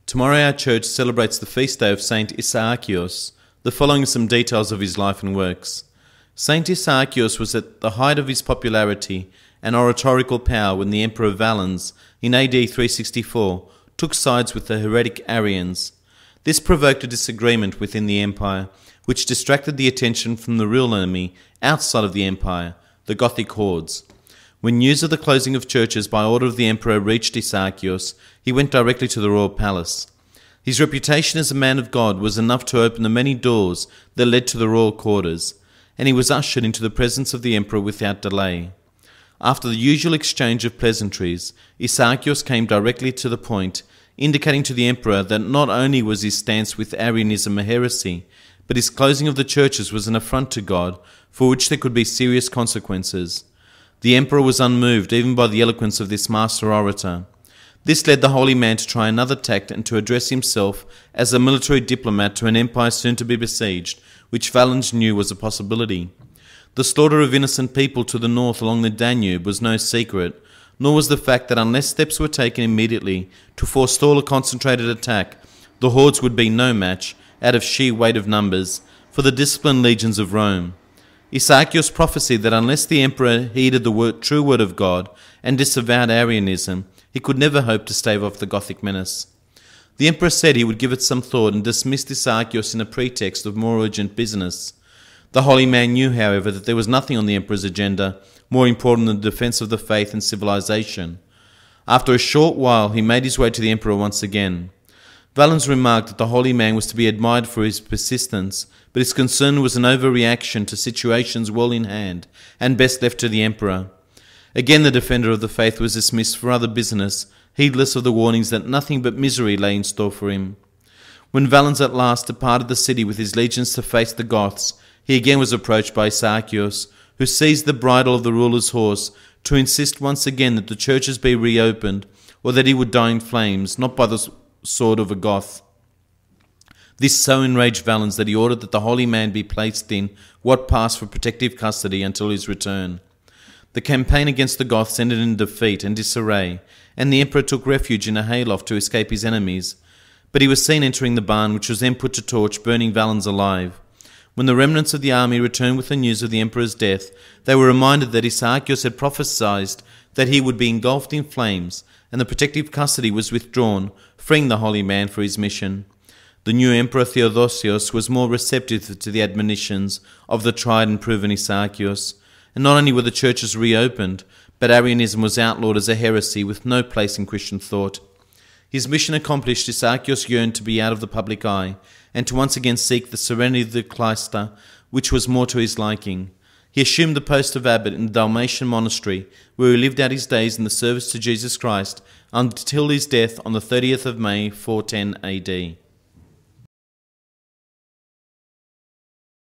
Tomorrow our church celebrates the feast day of Saint Isaakios. The following are some details of his life and works. Saint Isaakios was at the height of his popularity and oratorical power when the Emperor Valens, in AD 364, took sides with the heretic Arians. This provoked a disagreement within the empire, which distracted the attention from the real enemy outside of the empire, the Gothic hordes. When news of the closing of churches by order of the emperor reached Isaakios, he went directly to the royal palace. His reputation as a man of God was enough to open the many doors that led to the royal quarters, and he was ushered into the presence of the emperor without delay. After the usual exchange of pleasantries, Isaakios came directly to the point, indicating to the emperor that not only was his stance with Arianism a heresy, but his closing of the churches was an affront to God, for which there could be serious consequences. The emperor was unmoved even by the eloquence of this master orator. This led the holy man to try another tact and to address himself as a military diplomat to an empire soon to be besieged, which Valens knew was a possibility. The slaughter of innocent people to the north along the Danube was no secret, nor was the fact that unless steps were taken immediately to forestall a concentrated attack, the hordes would be no match, out of sheer weight of numbers, for the disciplined legions of Rome. Isaakios prophesied that unless the emperor heeded the true word of God and disavowed Arianism, he could never hope to stave off the Gothic menace. The emperor said he would give it some thought and dismissed Isaakios in a pretext of more urgent business. The holy man knew, however, that there was nothing on the emperor's agenda more important than the defence of the faith and civilization. After a short while, he made his way to the emperor once again. Valens remarked that the holy man was to be admired for his persistence, but his concern was an overreaction to situations well in hand and best left to the emperor. Again the defender of the faith was dismissed for other business, heedless of the warnings that nothing but misery lay in store for him. When Valens at last departed the city with his legions to face the Goths, he again was approached by Isaakios, who seized the bridle of the ruler's horse to insist once again that the churches be reopened, or that he would die in flames, not by the sword of a Goth. This so enraged Valens that he ordered that the holy man be placed in what passed for protective custody until his return. The campaign against the Goths ended in defeat and disarray, and the emperor took refuge in a hayloft to escape his enemies. But he was seen entering the barn, which was then put to torch, burning Valens alive. When the remnants of the army returned with the news of the emperor's death, they were reminded that Isaakios had prophesied that he would be engulfed in flames, and the protective custody was withdrawn, freeing the holy man for his mission. The new emperor Theodosius was more receptive to the admonitions of the tried and proven Isaakios, and not only were the churches reopened, but Arianism was outlawed as a heresy with no place in Christian thought. His mission accomplished, Isaakios yearned to be out of the public eye, and to once again seek the serenity of the cloister, which was more to his liking. He assumed the post of abbot in the Dalmatian Monastery, where he lived out his days in the service to Jesus Christ until his death on the 30th of May, 410 AD.